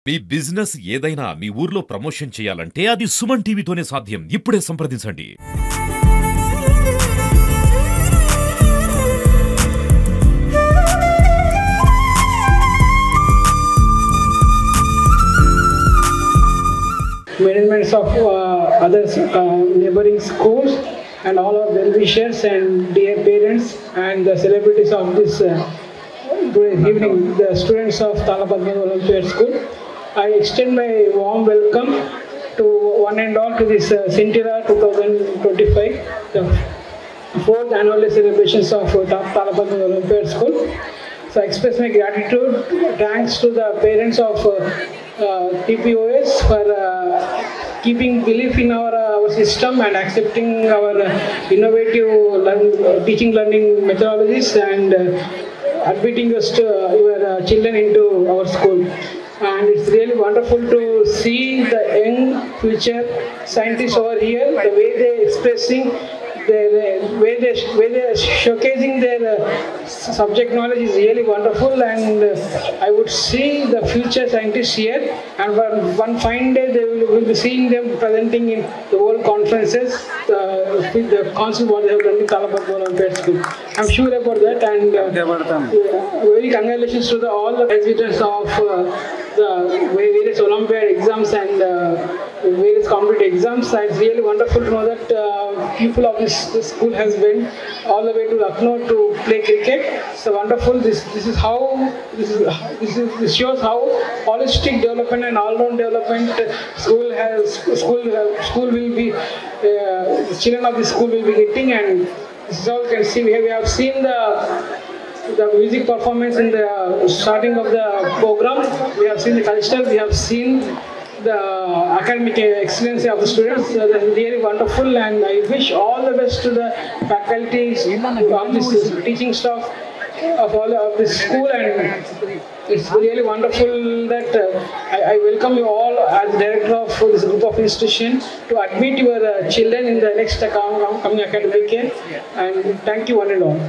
మీ business ఏదైనా మీ ఊర్లో promotion చేయాలంటే అది సుమన్ టీవీతోనే సాధ్యం. ఇప్పుడే సంప్రదించండి. Managements of other neighboring schools and all our well-wishers and dear parents and the celebrities of this evening, the students of Talapadma Olympiad School. I extend my warm welcome to one and all to this Scintilla 2025, the 4th annual celebrations of Talapadma Olympiad School. So I express my gratitude, thanks to the parents of TPOS for keeping belief in our system and accepting our innovative teaching learning methodologies and admitting us to your children into our school. And it's really wonderful to see the young future scientists over here, the way they're expressing, the way they're showcasing their subject knowledge is really wonderful, and I would see the future scientists here, and one fine day they will be seeing them presenting in the world conferences with the concept what they have done in Talapadma Olympiad School. I'm sure about that, and very congratulations to all the exhibitors of the various Olympiad exams and various competitive exams. It's really wonderful to know that people of this school has went all the way to Lucknow to play cricket. So wonderful. This shows how holistic development and all-round development school will be. The children of this school will be getting, and this is all you can see. We have seen the music performance in the starting of the program. We have seen the cultural. We have seen the academic excellence of the students. That's really wonderful, and I wish all the best to the faculties of this teaching staff of all of this school, and it's really wonderful that I welcome you all as director of this group of institution to admit your children in the next coming academic year, and thank you one and all.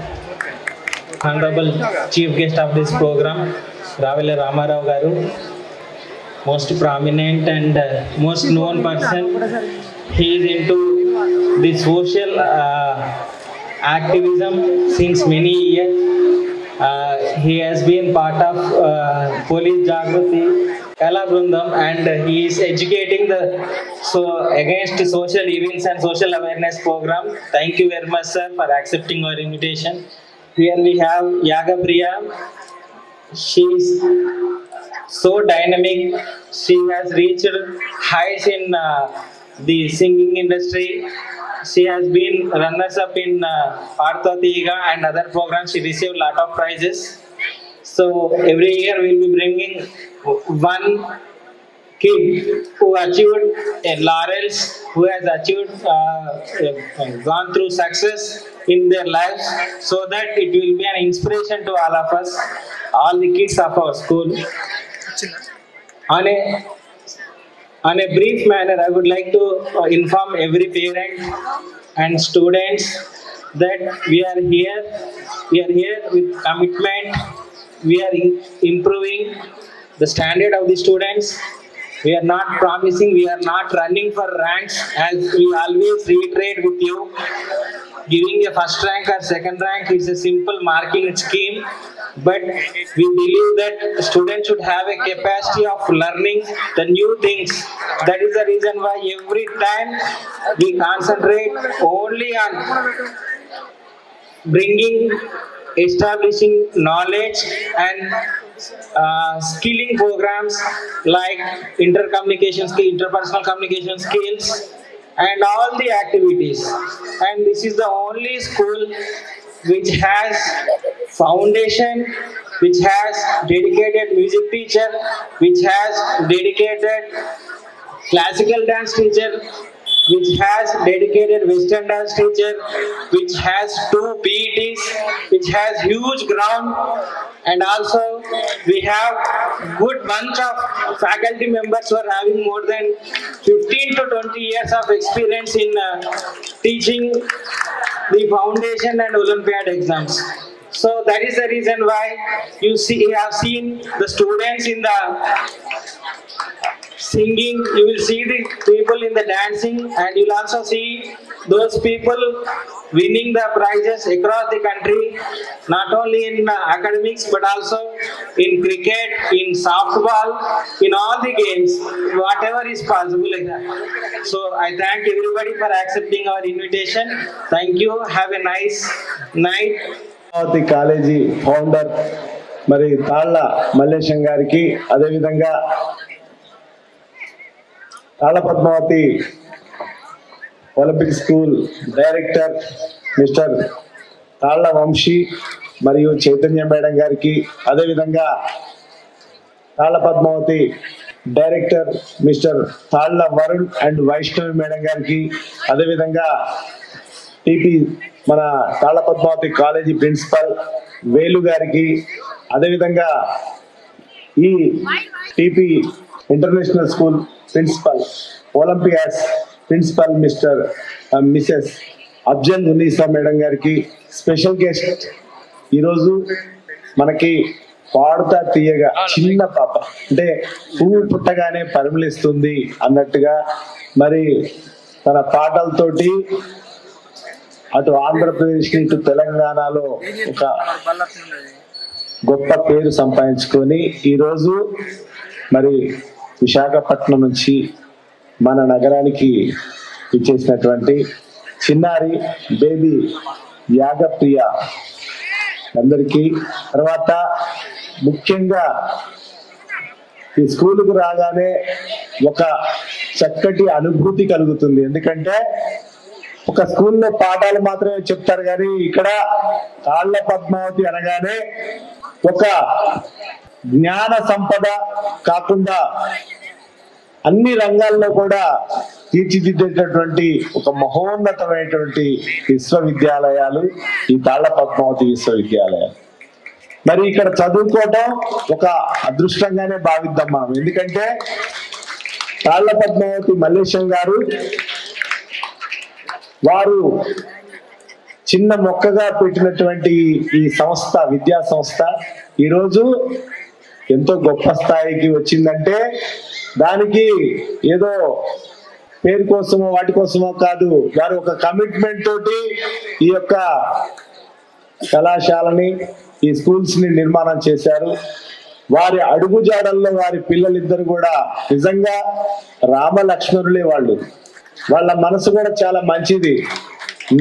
Honorable Chief Guest of this program, Ravele Ramarao Garu, most prominent and most known person. He is into the social activism since many years. He has been part of Police Jagruti Kala Brundam, and he is educating against social evils and social awareness program. Thank you very much, sir, for accepting our invitation. Here we have Yaga Priya. She is so dynamic. She has reached heights in the singing industry. She has been runners-up in Partha Tiga and other programs. She received a lot of prizes. So every year we will be bringing one kid who achieved laurels, who has achieved gone through success in their lives, so that it will be an inspiration to all of us, all the kids of our school. On a brief manner, I would like to inform every parent and students that we are here with commitment. We are improving the standard of the students. We are not promising, we are not running for ranks, as we always reiterate with you. Giving a first rank or second rank is a simple marking scheme, but we believe that students should have a capacity of learning the new things. That is the reason why every time we concentrate only on establishing knowledge and skilling programs like interpersonal communication skills and all the activities. And this is the only school which has foundation, which has dedicated music teacher, which has dedicated classical dance teacher, which has dedicated Western dance teacher, which has 2 PETs, which has huge ground, and also we have good bunch of faculty members who are having more than 15 to 20 years of experience in teaching the foundation and Olympiad exams. So that is the reason why you have seen the students in the singing, you will see the people in the dancing, and you'll also see those people winning the prizes across the country, not only in academics but also in cricket, in softball, in all the games, whatever is possible like that. So I thank everybody for accepting our invitation. Thank you. Have a nice night. Amaravati college founder మరి తాళ్ళ మల్లేశం గారికి, అదేవిధంగా Talla Padmavati Olympic school director mister Talla Vamsi మరియు Chaitanya madam గారికి, అదేవిధంగా Talla Padmavati director mister Talla Varun and Vaishnavi madam గారికి, అదేవిధంగా TP మన తాళ్ళ Padmavati college principal వేలు గారికి, అదేవిధంగా ఈ TP international school principal olympiads principal Mrs Afzal Unnisa madam గారికి, స్పెషల్ గెస్ట్ ఈరోజు మనకి పాడుతా తీయగా చిన్న పాప, అంటే పువ్వు పుట్టగానే పరిమళిస్తుంది అన్నట్టుగా మరి తన పాటలతోటి అటు ఆంధ్రప్రదేశ్ ఇటు తెలంగాణలో ఒక గొప్ప పేరు సంపాదించుకొని ఈరోజు మరి విశాఖపట్నం నుంచి మన నగరానికి ఇచ్చేసినటువంటి చిన్నారి బేబీ యాగప్రియ అందరికీ, తర్వాత ముఖ్యంగా ఈ స్కూలుకు రాగానే ఒక చక్కటి అనుభూతి కలుగుతుంది. ఎందుకంటే ఒక స్కూల్లో పాఠాలు మాత్రమే చెప్తారు, కానీ ఇక్కడ తాళ్ళ పద్మావతి అనగానే ఒక జ్ఞాన సంపద కాకుండా అన్ని రంగాల్లో కూడా తీర్చిదిద్దేటటువంటి ఒక మహోన్నతమైనటువంటి విశ్వవిద్యాలయాలు ఈ తాళ్ళ పద్మావతి విశ్వవిద్యాలయాలు. మరి ఇక్కడ చదువుకోవటం ఒక అదృష్టంగానే భావిద్దాం మనం. ఎందుకంటే తాళ్ళ పద్మావతి మల్లేశం గారు వారు చిన్న మొక్కగా పెట్టినటువంటి ఈ సంస్థ, విద్యా సంస్థ ఈరోజు ఎంతో గొప్ప స్థాయికి వచ్చిందంటే దానికి ఏదో పేరు కోసమో వాటి కోసమో కాదు, వారు ఒక కమిట్మెంట్ తోటి ఈ యొక్క కళాశాలని, ఈ స్కూల్స్ ని నిర్మాణం చేశారు. వారి అడుగుజాడల్లో వారి పిల్లలిద్దరు కూడా నిజంగా రామ లక్ష్మణులే. వాళ్ళ మనసు కూడా చాలా మంచిది.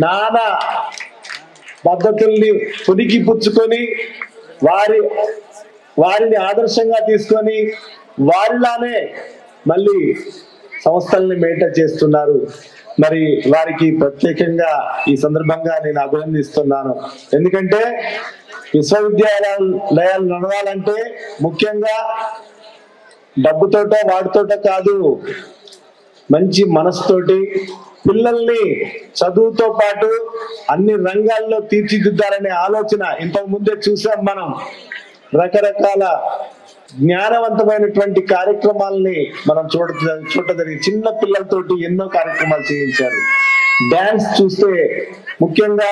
నానా పద్ధతుల్ని పునికి పుచ్చుకొని వారిని ఆదర్శంగా తీసుకొని వారిలానే మళ్ళీ సంస్థల్ని మెయింటైన్ చేస్తున్నారు. మరి వారికి ప్రత్యేకంగా ఈ సందర్భంగా నేను అభినందిస్తున్నాను. ఎందుకంటే విశ్వవిద్యాలయాలు నడవాలంటే ముఖ్యంగా డబ్బుతోటో వాటితోటో కాదు, మంచి మనసుతోటి పిల్లల్ని చదువుతో పాటు అన్ని రంగాల్లో తీర్చిదిద్దాలనే ఆలోచన. ఇంతకు ముందే చూసాం మనం రకరకాల జ్ఞానవంతమైనటువంటి కార్యక్రమాలని మనం చూడదగిన చిన్న పిల్లలతోటి ఎన్నో కార్యక్రమాలు చేయించారు. డాన్స్ చూస్తే ముఖ్యంగా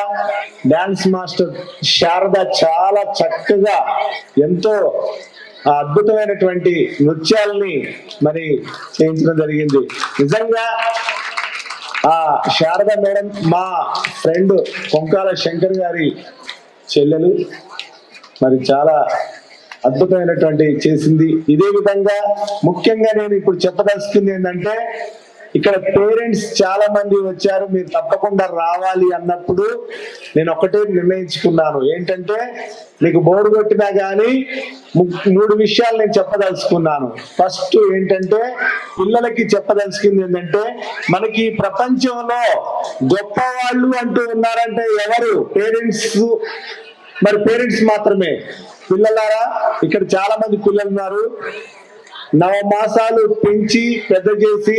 డాన్స్ మాస్టర్ శారద చాలా చక్కగా ఎంతో అద్భుతమైనటువంటి నృత్యాలని మరి చేయించడం జరిగింది. నిజంగా ఆ శారద మేడం మా ఫ్రెండ్ కొంకాల శంకర్ గారి చెల్లెలు, మరి చాలా అద్భుతమైనటువంటి చేసింది. ఇదే విధంగా ముఖ్యంగా నేను ఇప్పుడు చెప్పదలుచుకుంది ఏంటంటే, ఇక్కడ పేరెంట్స్ చాలా మంది వచ్చారు, మీరు తప్పకుండా రావాలి అన్నప్పుడు నేను ఒకటే నిర్ణయించుకున్నాను. ఏంటంటే మీకు బోర్డు కొట్టినా కానీ 3 విషయాలు నేను చెప్పదలుచుకున్నాను. ఫస్ట్ ఏంటంటే పిల్లలకి చెప్పదలుచుకుంది ఏంటంటే, మనకి ప్రపంచంలో గొప్ప వాళ్ళు అంటూ ఉన్నారంటే ఎవరు? పేరెంట్స్. మరి పేరెంట్స్ మాత్రమే. పిల్లలారా, ఇక్కడ చాలా మంది పిల్లలు ఉన్నారు, 9 మాసాలు పెంచి పెద్ద చేసి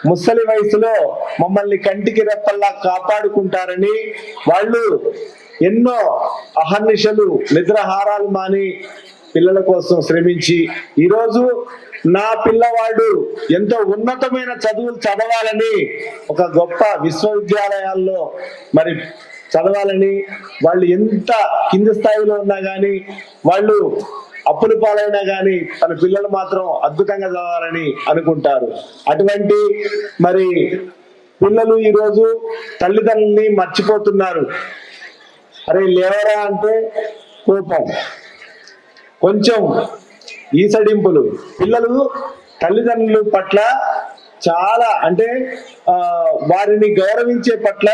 ముసలి వయసులో మమ్మల్ని కంటికి రెప్పల్లా కాపాడుకుంటారని వాళ్ళు ఎన్నో అహర్నిశలు నిద్రాహారాలు మాని పిల్లల కోసం శ్రమించి ఈరోజు నా పిల్లవాడు ఎంతో ఉన్నతమైన చదువులు చదవాలని, ఒక గొప్ప విశ్వవిద్యాలయాల్లో మరి చదవాలని, వాళ్ళు ఎంత కింద స్థాయిలో ఉన్నా కానీ వాళ్ళు అప్పుల పాలైనా కానీ తన పిల్లలు మాత్రం అద్భుతంగా చదవాలని అనుకుంటారు. అటువంటి మరి పిల్లలు ఈరోజు తల్లిదండ్రుల్ని మర్చిపోతున్నారు. అరే లేవరా అంటే కోపం, కొంచెం ఈసడింపులు. పిల్లలు తల్లిదండ్రుల పట్ల చాలా అంటే వారిని గౌరవించే పట్ల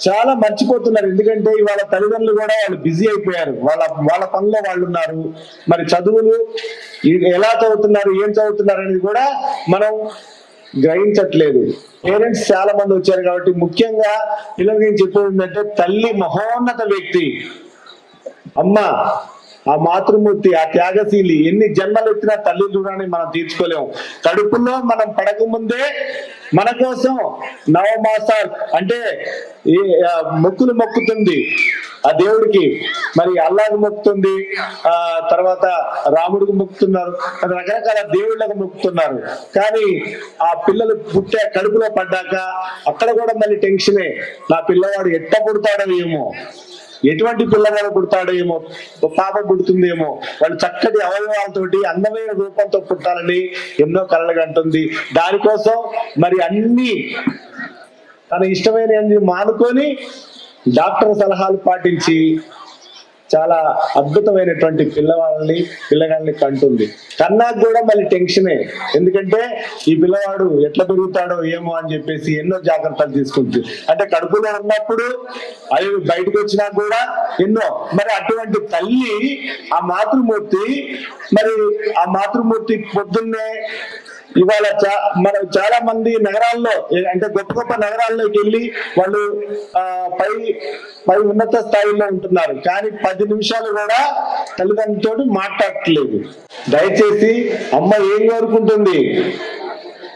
చాలా మర్చిపోతున్నారు. ఎందుకంటే ఇవాళ తల్లిదండ్రులు కూడా వాళ్ళు బిజీ అయిపోయారు, వాళ్ళ పనిలో వాళ్ళు ఉన్నారు. మరి చదువులు ఎలా చదువుతున్నారు, ఏం చదువుతున్నారు అనేది కూడా మనం గ్రహించట్లేదు. పేరెంట్స్ చాలా మంది వచ్చారు కాబట్టి ముఖ్యంగా పిల్లలకి ఏం చెప్పేది ఏంటంటే, తల్లి మహోన్నత వ్యక్తి, అమ్మ ఆ మాతృమూర్తి, ఆ త్యాగశీలి. ఎన్ని జన్మలు ఎత్తినా తల్లి రుణాన్ని మనం తీర్చుకోలేము. కడుపులో మనం పడకముందే మన కోసం నవమాసాలు అంటే మొక్కులు మొక్కుతుంది ఆ దేవుడికి, మరి అల్లాహ్కి మొక్కుతుంది, తర్వాత రాముడికి మొక్కుతున్నారు, రకరకాల దేవుళ్ళకు మొక్కుతున్నారు. కానీ ఆ పిల్లలు కడుపులో పడ్డాక అక్కడ కూడా మళ్ళీ టెన్షనే. నా పిల్లవాడు ఎట్ట పుడతాడో ఏమో, ఎటువంటి పిల్లవాడు పుడతాడో ఏమో, పాప పుడుతుందేమో, వాళ్ళు చక్కటి అవయవాలతోటి అందమైన రూపంతో పుట్టాలని ఎన్నో కలలు కంటుంది. దానికోసం మరి అన్ని తన ఇష్టమైన మానుకొని డాక్టర్ సలహాలు పాటించి చాలా అద్భుతమైనటువంటి పిల్లగాళ్ళని కంటుంది. కన్నాకు కూడా మళ్ళీ టెన్షనే, ఎందుకంటే ఈ పిల్లవాడు ఎట్లా పెరుగుతాడో ఏమో అని చెప్పేసి ఎన్నో జాగ్రత్తలు తీసుకుంటుంది. అంటే కడుపులో ఉన్నప్పుడు అవి బయటకు వచ్చినా కూడా ఎన్నో. మరి అటువంటి తల్లి ఆ మాతృమూర్తి పొద్దున్నే ఇవాళ మనం చాలా మంది నగరాల్లో అంటే గొప్ప గొప్ప నగరాల్లోకి వెళ్ళి వాళ్ళు పై ఉన్నత స్థాయిలో ఉంటున్నారు, కానీ 10 నిమిషాలు కూడా తల్లిదండ్రులతో మాట్లాడట్లేదు. దయచేసి అమ్మ ఏం కోరుకుంటుంది?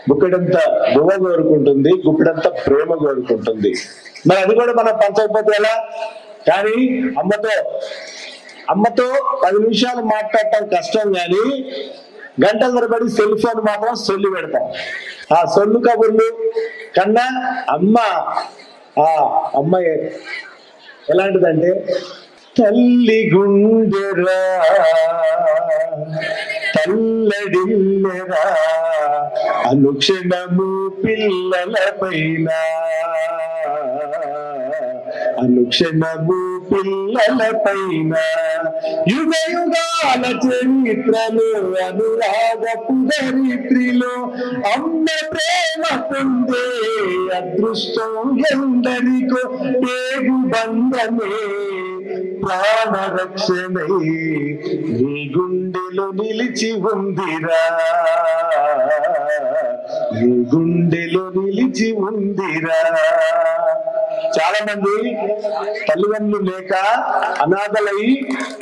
బుక్కెడంత బువ్వ కోరుకుంటుంది, గుప్పెడంత ప్రేమ కోరుకుంటుంది. మరి అది కూడా మనం పంచకపోతే ఎలా? కానీ అమ్మతో 10 నిమిషాలు మాట్లాడటం కష్టం, కానీ గంటల తరబడి సెల్ ఫోన్ మాత్రం సొల్లు పెడతాం. ఆ సొల్లు కబుర్లు కన్నా అమ్మ ఎలాంటిదంటే, తల్లి గుండెరా తల్లడిల్లెరా అనుక్షణము పిల్లల పైన, అనుక్షణము పిల్లల పైన యుగ యుగాల చరిత్రలో అనురాగ పుదరిత్రిలో అమ్మ ప్రేమ పొందే అదృష్టం ఎందరికో పేగు బంధమే ప్రాణరక్షణై నీ గుండెలో నిలిచి ఉందిరా, నీ గుండెలో నిలిచి ఉందిరా. చాలా మంది తల్లిదండ్రులు లేక అనాథలై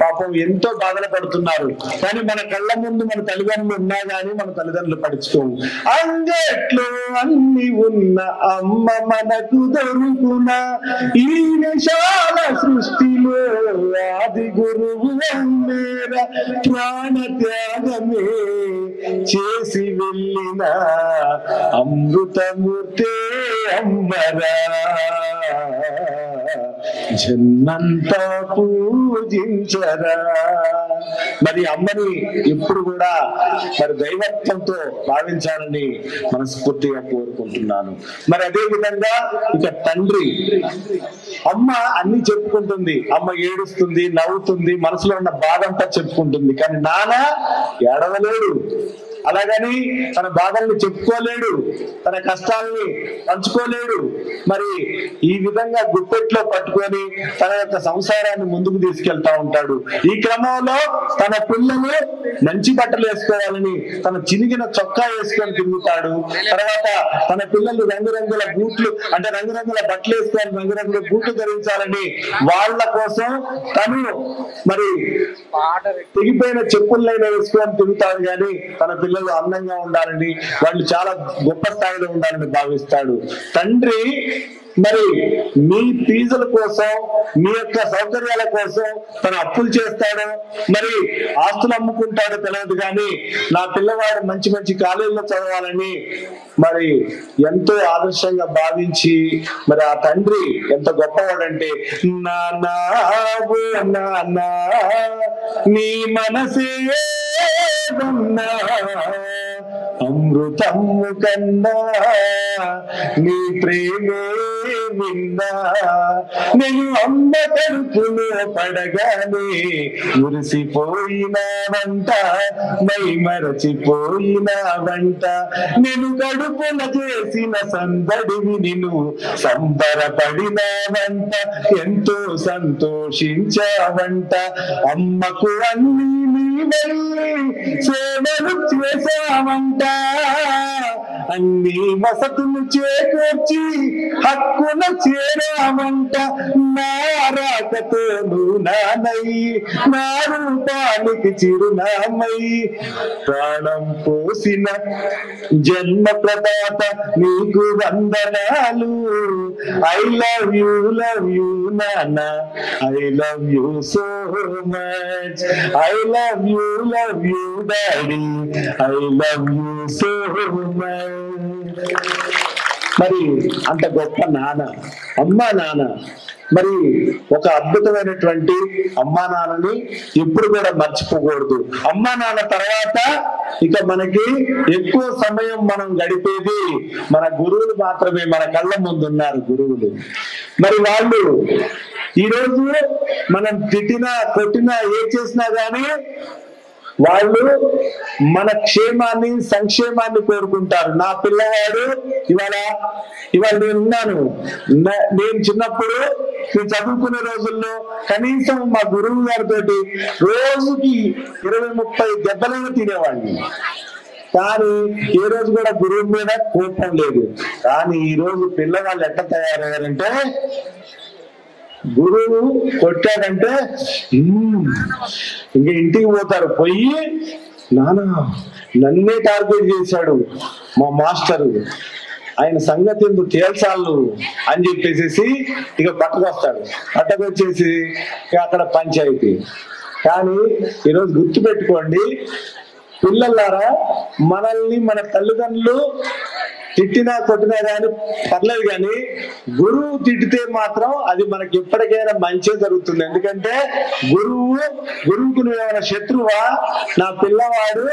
పాపం ఎంతో బాధలు పడుతున్నారు. కానీ మన కళ్ళ ముందు మన తల్లిదండ్రులు ఉన్నా గానీ మన తల్లిదండ్రులు పడుచుకోము. అంగట్లో అన్ని ఉన్న అమ్మ మనకు దొరుకున, ఈ విశాల సృష్టిలో ఆది గురువు అమ్మేర ప్రాణ త్యాగమే చేసి వెళ్ళిన అమృతమూర్తే అమ్మరా, జన్మంతా పూజించరా. మరి అమ్మని ఎప్పుడు కూడా మరి దైవత్వంతో భావించాలని మనస్ఫూర్తిగా కోరుకుంటున్నాను. మరి అదే విధంగా ఇక తండ్రి, అమ్మ అన్ని చెప్పుకుంటుంది, అమ్మ ఏడుస్తుంది, నవ్వుతుంది, మనసులో ఉన్న బాధ అంతా చెప్పుకుంటుంది. కానీ నాన్న ఏడవలేడు, అలాగని తన బాధల్ని చెప్పుకోలేడు, తన కష్టాలని పంచుకోలేడు. మరి ఈ విధంగా గుప్పెట్లో పట్టుకొని తన యొక్క సంసారాన్ని ముందుకు తీసుకెళ్తా ఉంటాడు. ఈ క్రమంలో తన పిల్లలు మంచి బట్టలు వేసుకోవాలని తన చినిగిన చొక్కా వేసుకొని తిరుగుతాడు. తర్వాత తన పిల్లలు రంగురంగుల బూట్లు అంటే రంగురంగుల బట్టలు వేసుకొని రంగురంగుల బూట్లు ధరించాలని వాళ్ళ కోసం తను మరి తెగిపోయిన చెప్పులైనా వేసుకొని తిరుగుతాడు. కానీ తన పిల్లలు అందంగా ఉండాలని, వాళ్ళు చాలా గొప్ప స్థాయిలో ఉండాలని భావిస్తాడు. తండ్రి మరి మీ ఫీజుల కోసం, మీ యొక్క సౌకర్యాల కోసం తన అప్పులు చేస్తాడో, మరి ఆస్తులు అమ్ముకుంటాడో తెలియదు, కానీ నా పిల్లవాడు మంచి మంచి కాలేజీలో చదవాలని మరి ఎంతో ఆదర్శంగా భావించి మరి ఆ తండ్రి ఎంత గొప్పవాడంటే, నాన్నా నాన్నా నీ మనసే అమృతము కన్నా నీ ప్రేమే విన్నా, నేను అమ్మ కడుపులో పడగానే మురిసిపోయినావంట, మై మరచిపోయినావంట, నేను కడుపున చేసిన సందడివి నిన్ను సంబరపడినావంట, ఎంతో సంతోషించావంట, అమ్మకు అన్ని నీవెళ్ళి సేవలు చేశావంట, అన్ని వసతులు చేకూర్చి హక్కున చేరావంట, నా రాకతోను నానయ్యి నా రూపానికి చిరునామై, ప్రాణం పోసిన జన్మ ప్రదాత నీకు వందనాలు, ఐ లవ్ యూ నాన్న, I love you so much, I love you daddy, I love you so much. మరి అంత గొప్ప నాన్న, అమ్మా నాన్న, మరి ఒక అద్భుతమైనటువంటి అమ్మా నాన్నని ఎప్పుడు కూడా మర్చిపోకూడదు. అమ్మా నాన్న తర్వాత ఇక మనకి ఎక్కువ సమయం మనం గడిపేది మన గురువులు మాత్రమే. మన కళ్ళ ముందు ఉన్నారు గురువులు. మరి వాళ్ళు ఈరోజు మనం తిట్టినా కొట్టినా ఏ చేసినా గానీ వాళ్ళు మన క్షేమాన్ని సంక్షేమాన్ని కోరుకుంటారు. నా పిల్లవాడు ఇవాళ నేను ఉన్నాను. నేను చిన్నప్పుడు నేను చదువుకునే రోజుల్లో కనీసం మా గురువు గారితో రోజుకి 20-30 దెబ్బలు తినేవాడిని. కానీ ఏ రోజు కూడా గురువు మీద కోపం లేదు. కానీ ఈ రోజు పిల్లవాళ్ళు ఎట్లా తయారయ్యారంటే, గురువు కొట్టాడంటే ఇంక ఇంటికి పోతారు. పోయి నానా నన్నే టార్గెట్ చేశాడు మా మాస్టరు, ఆయన సంగతి ఎందుకు తేల్చాలు అని చెప్పేసి ఇక పట్టుకొస్తాడు. పట్టుకొచ్చేసి అక్కడ పంచాయతీ. కానీ ఈరోజు గుర్తు పెట్టుకోండి పిల్లలారా, మనల్ని మన తల్లిదండ్రులు తిట్టినా కొట్టినా కానీ పర్లేదు, కానీ గురువు తిట్టితే మాత్రం అది మనకి ఎప్పటికైనా మంచి జరుగుతుంది. ఎందుకంటే గురువుకు నువ్వేమైనా శత్రువా? నా పిల్లవాడు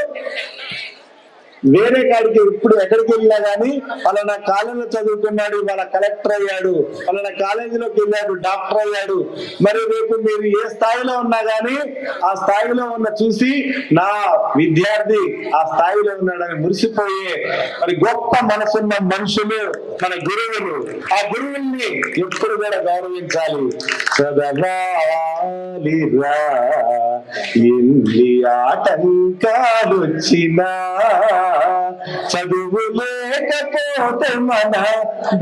వేరే కాడికి ఇప్పుడు ఎక్కడికి వెళ్ళినా గానీ పలానా కాలేజీలో చదువుకున్నాడు, వాళ్ళ కలెక్టర్ అయ్యాడు, పలానా కాలేజీలోకి వెళ్ళాడు, డాక్టర్ అయ్యాడు, మరి రేపు మీరు ఏ స్థాయిలో ఉన్నా గానీ ఆ స్థాయిలో ఉన్న చూసి నా విద్యార్థి ఆ స్థాయిలో ఉన్నాడని మురిసిపోయే మరి గొప్ప మనసున్న మనుషులు మన గురువులు. ఆ గురువుల్ని ఎప్పుడు కూడా గౌరవించాలి. చదవాలిరా ఎన్ని ఆటంకాలు వచ్చినా, చదువు లేకపోతే మన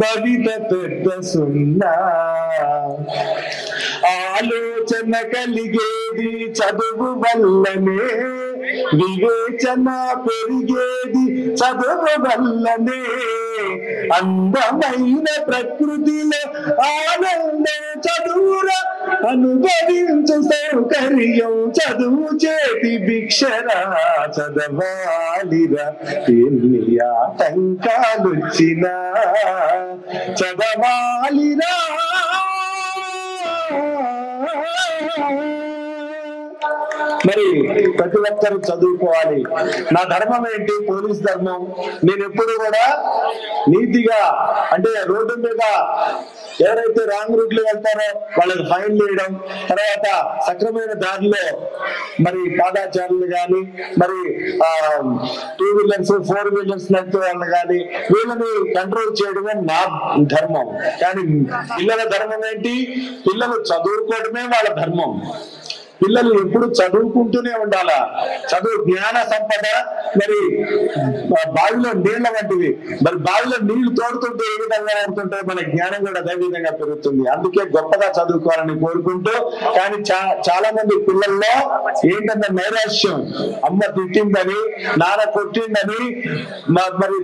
భవిత పెద్ద సున్నా, ఆలోచన కలిగేది చదువు వల్లనే, వివేచన పెరిగేది చదువు వల్లనే, అందమైన ప్రకృతిలో ఆనందం చదువురా, అనుభవించు సౌకర్యం చదువు చేతి భిక్షరా, చదవాలిరా ఎన్ని ఆటంకాలు వచ్చినా, చదవాలిరా. మరి ప్రతి ఒక్కరు చదువుకోవాలి. నా ధర్మం ఏంటి? పోలీస్ ధర్మం. నేను ఎప్పుడు కూడా నీతిగా, అంటే రోడ్డు మీద ఎవరైతే రాంగ్ రూట్ లో వెళ్తారో వాళ్ళకి ఫైన్ వేయడం, తర్వాత సక్రమైన దారిలో మరి పాదాచారులు కానీ మరి 2 వీలర్స్ 4 వీలర్స్ నడిపే వాళ్ళు కానీ వీళ్ళని కంట్రోల్ చేయడమే నా ధర్మం. కానీ పిల్లల ధర్మం ఏంటి? పిల్లలు చదువుకోవడమే వాళ్ళ ధర్మం. పిల్లలు ఎప్పుడు చదువుకుంటూనే ఉండాలా. చదువు జ్ఞాన సంపద. మరి బావిలో నీళ్ల వంటివి. మరి బావిలో నీళ్లు తోడుతుంటే ఏ విధంగా ఉంటుంటే మన జ్ఞానం కూడా అదే విధంగా పెరుగుతుంది. అందుకే గొప్పగా చదువుకోవాలని కోరుకుంటూ, కానీ చాలా మంది పిల్లల్లో ఏంటంటే నైరాశ్యం. అమ్మ తిట్టిందని, నాన్న కొట్టిందని, మరి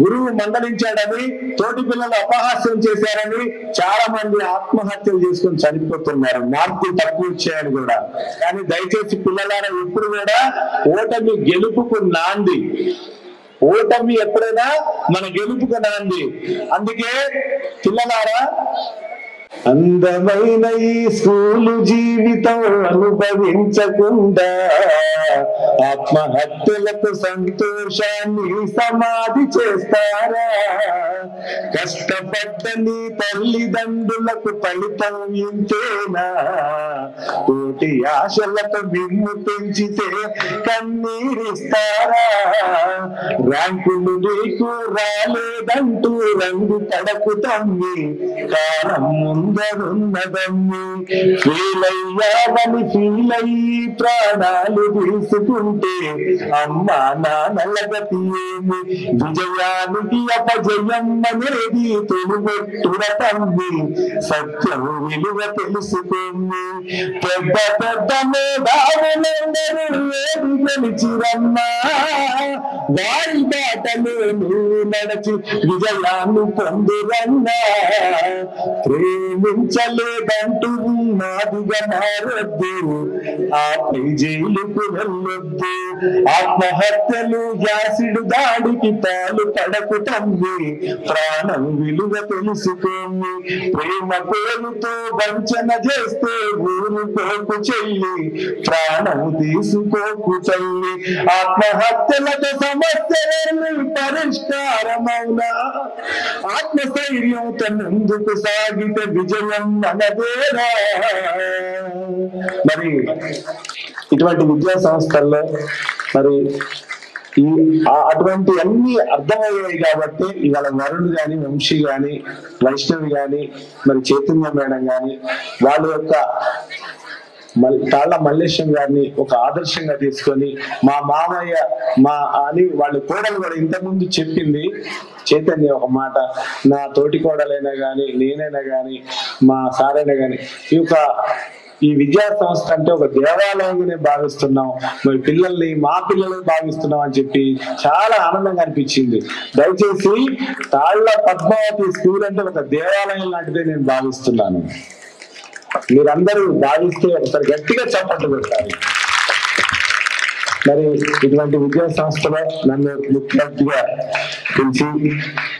గురువు మందలించాడని, తోటి పిల్లలు అపహాస్యం చేశారని చాలా మంది ఆత్మహత్యలు చేసుకొని చనిపోతున్నారు. మార్కులు తక్కువ వచ్చాయని కూడా. కానీ దయచేసి పిల్లలారా, ఇప్పుడు కూడా ఓటమి గెలుపుకు నాంది. ఓటమి ఎప్పుడైనా మన గెలుపుకు నాంది. అందుకే పిల్లలారా, అందమైన ఈ స్కూలు జీవితం అనుభవించకుండా ఆత్మహత్యలకు సంతోషాన్ని సమాధి చేస్తారా? కష్టపడ్డ నీ తల్లిదండ్రులకు ఫలితం ఇంతేనా? తోటి ఆశలతో మిమ్ము పెంచితే కన్నీరిస్తారా? ర్యాంకులు నీకు రాలేదంటూ రంగు పడకు తమ్మి, కాలం ముందరున్నదమ్మి. ఫీలయ్యావని ఫీలయ్యి ప్రాణాలు తీసుకుంటే అమ్మా నాన్నల గతి ఏమి? విజయానికి అపజయం అనేది తొలిగొట్టుడ తమ్మి, సత్యం విలువ తెలుసుకుంది. పెద్ద పెద్ద మేధావులందరూ ఏది గెలిచిరమ్మా, వారి బాటలో నువ్వు నడచి విజయాన్ని పొందురన్నా. ప్రేమించలేదంటూ నాదిగా మారొద్దు, ఆపై జైలుకు వెళ్ళొద్దు. ఆత్మహత్యలు యాసిడ్ దాడికి పాలు పడకు తమ్మి, ప్రాణం విలువ తెలుసుకోండి. ప్రేమ పేరుతో వంచన చేస్తే ఊరుకోకు చెల్లి, ప్రాణం తీసుకోకు తల్లి. ఆత్మహత్యలతో సమస్యలేమి పరిష్కారమౌనా? ఆత్మస్థైర్యంతో ముందుకు సాగితే విజయం మనదేనా? మరి ఇటువంటి విద్యా సంస్థల్లో మరి అటువంటి అన్ని అర్థమయ్యాయి కాబట్టి ఇవాళ వరుణ్ గాని, వంశీ గాని, వైష్ణవి గాని, మరి చైతన్య మేడం గాని, వాళ్ళ యొక్క తాళ్ళ మల్లేశం గారిని ఒక ఆదర్శంగా తీసుకొని, మా మామయ్య మా అని వాళ్ళ కోడలు కూడా ఇంతకుముందు చెప్పింది చైతన్య ఒక మాట, నా తోటి కోడలైనా గాని, నేనైనా గాని, మా సారైనా గాని, ఈ విద్యా సంస్థ అంటే ఒక దేవాలయంగానే భావిస్తున్నాం, మరి పిల్లల్ని మా పిల్లల్ని భావిస్తున్నాం అని చెప్పి చాలా ఆనందంగా అనిపించింది. దయచేసి తాళ్ళ పద్మావతి స్కూల్ అంటే ఒక దేవాలయం లాంటిదే నేను భావిస్తున్నాను. మీరందరూ భావిస్తే ఒకసారి గట్టిగా చప్పట్లు పెట్టాలి. మరి ఇటువంటి విద్యా సంస్థలో నన్ను ముఖ్య అతిథిగా పిలిచి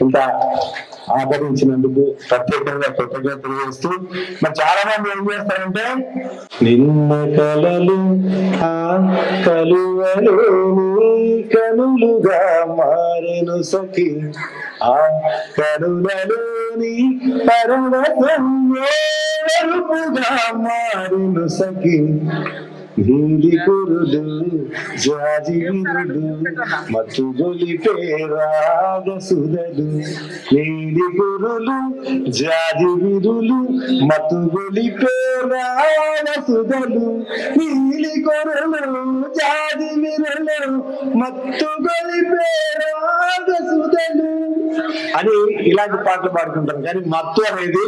ఇంత ఆదరించినందుకు ప్రత్యేకంగా కృతజ్ఞతలు చేస్తూ, మరి చాలా మంది ఏం చేస్తారంటే, నిన్న కలలు ఆ కలువలో కనులుగా మారెను సఖి, ఆ కనులలోని పరవశం వెలుపుగా మారెను సఖి. నీలి కురులు జాజి విరులు మతుగొలిపే రాగసుధలు, నీలి కురులు జాజి విరులు మతుగొలిపే రాగసుధలు, నీలి కురులు జాజి విరులు మత్తుగొలిపే రాగసుధలు అని ఇలాంటి పాటలు పాడుకుంటారు. కానీ మత్తు అనేది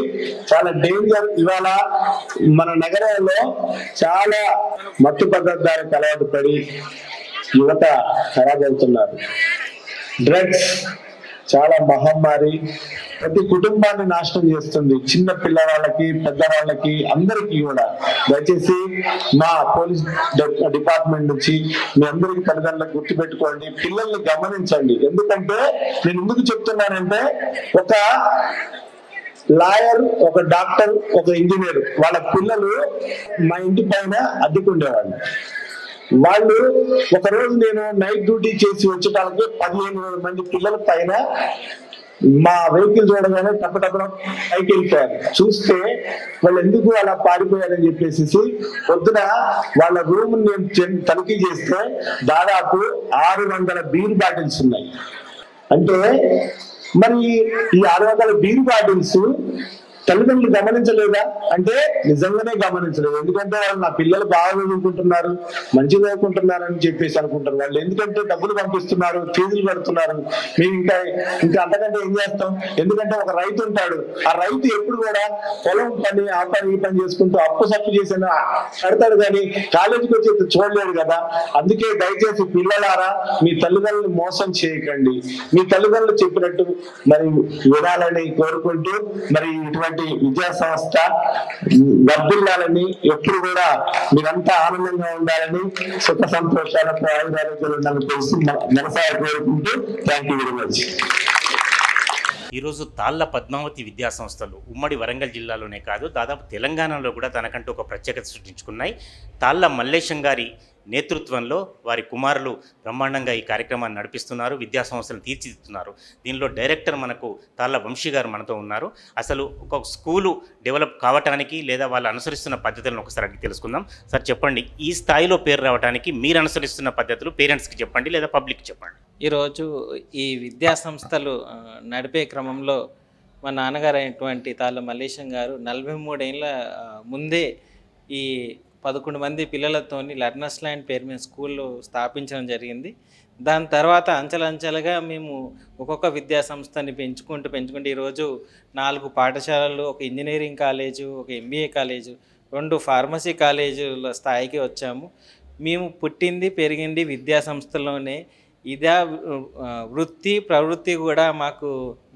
చాలా డేంజర్. ఇవాళ మన నగరంలో చాలా మత్తు పదార్థాలకు అలవాటు పడి యువత ఖరాబ్ అవుతున్నారు. డ్రగ్స్ చాలా మహమ్మారి, ప్రతి కుటుంబాన్ని నాశనం చేస్తుంది. చిన్న పిల్లవాళ్ళకి, పెద్దవాళ్ళకి, అందరికీ కూడా. దయచేసి మా పోలీస్ డిపార్ట్మెంట్ నుంచి మీ అందరికీ తల్లిదండ్రులకు గుర్తు పెట్టుకోండి, పిల్లల్ని గమనించండి. ఎందుకంటే నేను ఎందుకు చెప్తున్నానంటే, ఒక లాయర్, ఒక డాక్టర్, ఒక ఇంజనీర్ వాళ్ళ పిల్లలు మా ఇంటి పైన అద్దెకుండేవాళ్ళు. వాళ్ళు ఒకరోజు నేను నైట్ డ్యూటీ చేసి వచ్చేటానికి 15,000 మంది పిల్లల పైన మా వెహికల్ చూడగానే టప్పటప్పడం పైకి వెళ్ళిపోయారు. చూస్తే వాళ్ళు ఎందుకు అలా పారిపోయారని చెప్పేసి పొద్దున వాళ్ళ రూమ్ నేను తనిఖీ చేస్తే దాదాపు 600 బీర్ బాటిల్స్ ఉన్నాయి. అంటే మరి ఈ 600 బీర్ బాటిల్స్ తల్లిదండ్రులు గమనించలేదా అంటే నిజంగానే గమనించలేదు. ఎందుకంటే వాళ్ళు నా పిల్లలు బాగా చదువుకుంటున్నారు, మంచి చదువుకుంటున్నారు అని చెప్పేసి అనుకుంటారు వాళ్ళు. ఎందుకంటే డబ్బులు పంపిస్తున్నారు, ఫీజులు కడుతున్నారు, మేము ఇంకా అంతకంటే ఏం చేస్తాం. ఎందుకంటే ఒక రైతు ఉంటాడు, ఆ రైతు ఎప్పుడు కూడా పొలం పని ఆ పని ఈ పని చేసుకుంటూ అప్పు సప్పు చేసిన కడతాడు, కానీ కాలేజీకి వచ్చి చూడలేడు కదా. అందుకే దయచేసి పిల్లలారా మీ తల్లిదండ్రులు మోసం చేయకండి, మీ తల్లిదండ్రులు చెప్పినట్టు మరి వినాలని కోరుకుంటూ మరి ఇటువంటి విద్యా సంస్థ వర్ధిల్లాలని, ఎప్పుడు కూడా మీరంతా ఆనందంగా ఉండాలని, సుఖ సంతోషాలకు ఆయుధాలు ఉండాలని తెలిసి మనసారా కోరుకుంటూ థ్యాంక్ యూ వెరీ మచ్. ఈరోజు తాళ్ళ పద్మావతి విద్యా సంస్థలు ఉమ్మడి వరంగల్ జిల్లాలోనే కాదు దాదాపు తెలంగాణలో కూడా తనకంటూ ఒక ప్రత్యేకత సృష్టించుకున్నాయి. తాళ్ళ మల్లేశం గారి నేతృత్వంలో వారి కుమారులు బ్రహ్మాండంగా ఈ కార్యక్రమాన్ని నడిపిస్తున్నారు, విద్యా సంస్థలను తీర్చిదిద్దుతున్నారు. దీనిలో డైరెక్టర్ మనకు తాళ్ళ వంశీ గారు మనతో ఉన్నారు. అసలు ఒక స్కూలు డెవలప్ కావటానికి లేదా వాళ్ళు అనుసరిస్తున్న పద్ధతులను ఒకసారి అడిగి తెలుసుకుందాం. సార్ చెప్పండి, ఈ స్థాయిలో పేరు రావడానికి మీరు అనుసరిస్తున్న పద్ధతులు పేరెంట్స్కి చెప్పండి లేదా పబ్లిక్కి చెప్పండి. ఈరోజు ఈ విద్యా సంస్థలు నడిపే క్రమంలో మా నాన్నగారు అయినటువంటి తాళ్ళ మల్లేశం గారు 43 ఏళ్ళ ముందే ఈ 11 మంది పిల్లలతోని లర్నర్స్ ల్యాండ్ పేరు మీద స్కూళ్ళు స్థాపించడం జరిగింది. దాని తర్వాత అంచెలంచెలుగా మేము ఒక్కొక్క విద్యా సంస్థని పెంచుకుంటూ ఈరోజు 4 పాఠశాలలు, ఒక ఇంజనీరింగ్ కాలేజు, ఒక MBA కాలేజు, 2 ఫార్మసీ కాలేజీల స్థాయికి వచ్చాము. మేము పుట్టింది పెరిగింది విద్యా సంస్థలోనే. ఇదే వృత్తి ప్రవృత్తి కూడా మాకు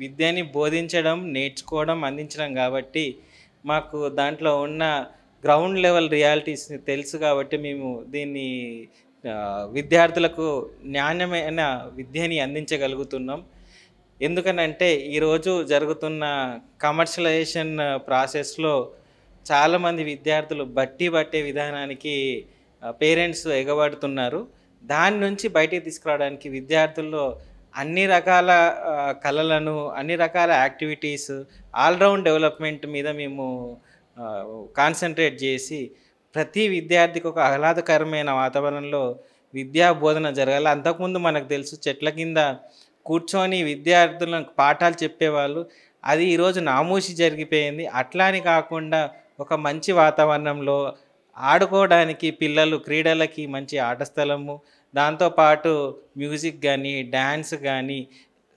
విద్యని బోధించడం, నేర్చుకోవడం, అందించడం కాబట్టి మాకు దాంట్లో ఉన్న గ్రౌండ్ లెవెల్ రియాలిటీస్ తెలుసు కాబట్టి మేము దీన్ని విద్యార్థులకు నాణ్యమైన విద్యని అందించగలుగుతున్నాం. ఎందుకనంటే ఈరోజు జరుగుతున్న కమర్షియలైజేషన్ ప్రాసెస్లో చాలామంది విద్యార్థులు పట్టే విధానానికి పేరెంట్స్ ఎగబడుతున్నారు. దాని నుంచి బయటికి తీసుకురావడానికి విద్యార్థుల్లో అన్ని రకాల కళలను, అన్ని రకాల యాక్టివిటీస్, ఆల్రౌండ్ డెవలప్మెంట్ మీద మేము కాన్సన్ట్రేట్ చేసి ప్రతి విద్యార్థికి ఒక ఆహ్లాదకరమైన వాతావరణంలో విద్యా బోధన జరగాలి. అంతకుముందు మనకు తెలుసు చెట్ల కింద కూర్చొని విద్యార్థులకు పాఠాలు చెప్పేవాళ్ళు, అది ఈరోజు నామూషి జరిగిపోయింది. అట్లాని కాకుండా ఒక మంచి వాతావరణంలో ఆడుకోవడానికి పిల్లలు క్రీడలకి మంచి ఆట స్థలము, దాంతోపాటు మ్యూజిక్ కానీ, డ్యాన్స్ కానీ,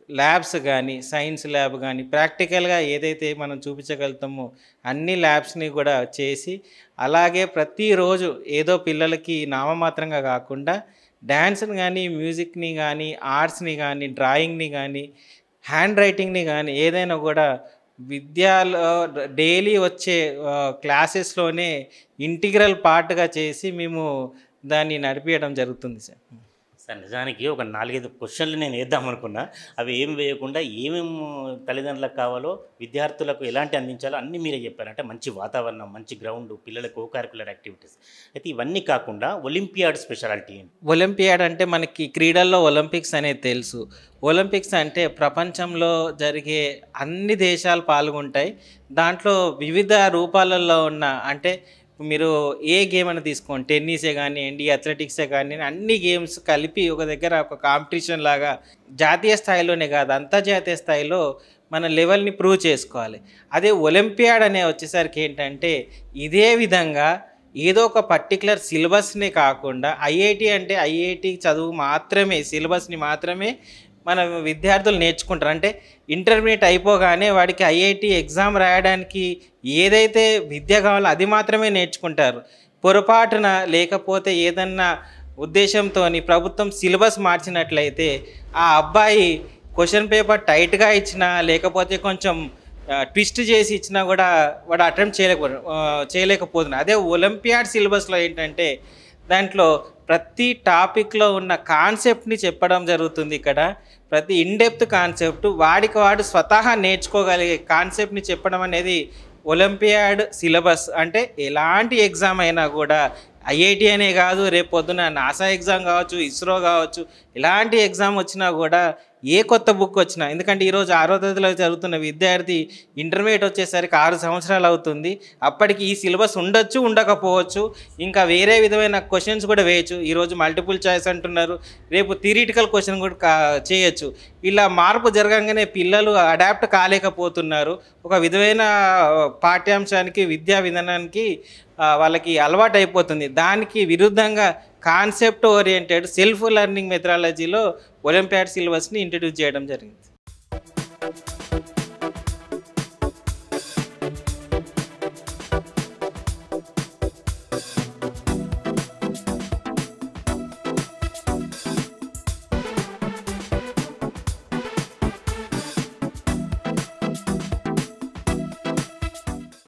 ల్యాబ్స్ కానీ, సైన్స్ ల్యాబ్ కానీ, ప్రాక్టికల్గా ఏదైతే మనం చూపించగలుగుతామో అన్ని ల్యాబ్స్ని కూడా చేసి, అలాగే ప్రతిరోజు ఏదో పిల్లలకి నామమాత్రంగా కాకుండా డ్యాన్స్ని కానీ, మ్యూజిక్ని కానీ, ఆర్ట్స్ని కానీ, డ్రాయింగ్ని కానీ, హ్యాండ్ రైటింగ్ని కానీ ఏదైనా కూడా విద్యలో డైలీ వచ్చే క్లాసెస్లోనే ఇంటిగ్రల్ పార్ట్గా చేసి మేము దాన్ని నడిపించడం జరుగుతుంది సార్. సార్ నిజానికి ఒక 4-5 క్వశ్చన్లు నేను వేద్దామనుకున్నా, అవి ఏం వేయకుండా ఏమేమి తల్లిదండ్రులకు కావాలో, విద్యార్థులకు ఎలాంటి అందించాలో అన్నీ మీరే చెప్పారు. అంటే మంచి వాతావరణం, మంచి గ్రౌండ్, పిల్లలకు కో కరికులర్ యాక్టివిటీస్. అయితే ఇవన్నీ కాకుండా ఒలింపియాడ్ స్పెషాలిటీ ఏంటి? ఒలింపియాడ్ అంటే మనకి క్రీడల్లో ఒలింపిక్స్ అనేది తెలుసు. ఒలింపిక్స్ అంటే ప్రపంచంలో జరిగే అన్ని దేశాలు పాల్గొంటాయి. దాంట్లో వివిధ రూపాలలో ఉన్న, అంటే మీరు ఏ గేమ్ అని తీసుకోండి, టెన్నిసే కానివ్వండి, అథ్లెటిక్సే కానివ్వండి, అన్ని గేమ్స్ కలిపి ఒక దగ్గర ఒక కాంపిటీషన్ లాగా జాతీయ స్థాయిలోనే కాదు అంతర్జాతీయ స్థాయిలో మన లెవెల్ని ప్రూవ్ చేసుకోవాలి. అదే ఒలింపియాడ్ అనే వచ్చేసరికి ఏంటంటే ఇదే విధంగా ఏదో ఒక పర్టికులర్ సిలబస్నే కాకుండా ఐఐటి అంటే ఐఐటి చదువు మాత్రమే, సిలబస్ని మాత్రమే మన విద్యార్థులు నేర్చుకుంటారు. అంటే ఇంటర్మీడియట్ అయిపోగానే వాడికి ఐఐటి ఎగ్జామ్ రాయడానికి ఏదైతే విద్య కావాలో అది మాత్రమే నేర్చుకుంటారు. పొరపాటున లేకపోతే ఏదన్నా ఉద్దేశంతో ప్రభుత్వం సిలబస్ మార్చినట్లయితే ఆ అబ్బాయి క్వశ్చన్ పేపర్ టైట్గా ఇచ్చినా లేకపోతే కొంచెం ట్విస్ట్ చేసి ఇచ్చినా కూడా వాడు అటెంప్ట్ చేయలేకపోతున్నారు. అదే ఒలింపియాడ్ సిలబస్లో ఏంటంటే దాంట్లో ప్రతి టాపిక్లో ఉన్న కాన్సెప్ట్ని చెప్పడం జరుగుతుంది. ఇక్కడ ప్రతి ఇన్డెప్త్ కాన్సెప్ట్ వాడికి వాడు స్వతహా నేర్చుకోగలిగే కాన్సెప్ట్ని చెప్పడం అనేది ఒలింపియాడ్ సిలబస్. అంటే ఎలాంటి ఎగ్జామ్ అయినా కూడా ఐఐటి అనే కాదు, రేపు పొద్దున నాసా ఎగ్జామ్ కావచ్చు, ఇస్రో కావచ్చు, ఎలాంటి ఎగ్జామ్ వచ్చినా కూడా ఏ కొత్త బుక్ వచ్చినా, ఎందుకంటే ఈరోజు 6వ తరగతిలో చదువుతున్న విద్యార్థి ఇంటర్మీడియట్ వచ్చేసరికి 6 సంవత్సరాలు అవుతుంది. అప్పటికి ఈ సిలబస్ ఉండొచ్చు, ఉండకపోవచ్చు, ఇంకా వేరే విధమైన క్వశ్చన్స్ కూడా వేయచ్చు. ఈరోజు మల్టిపుల్ చాయిస్ అంటున్నారు, రేపు థియరిటికల్ క్వశ్చన్ కూడా చేయొచ్చు. ఇలా మార్పు జరగంగానే పిల్లలు అడాప్ట్ కాలేకపోతున్నారు. ఒక విధమైన పాఠ్యాంశానికి, విద్యా విధానానికి వాళ్ళకి అలవాటు అయిపోతుంది. దానికి విరుద్ధంగా కాన్సెప్ట్ ఓరియంటెడ్ సెల్ఫ్ లెర్నింగ్ మెథడాలజీలో ఒలింపియాడ్ సిలబస్ని ఇంట్రడ్యూస్ చేయడం జరిగింది.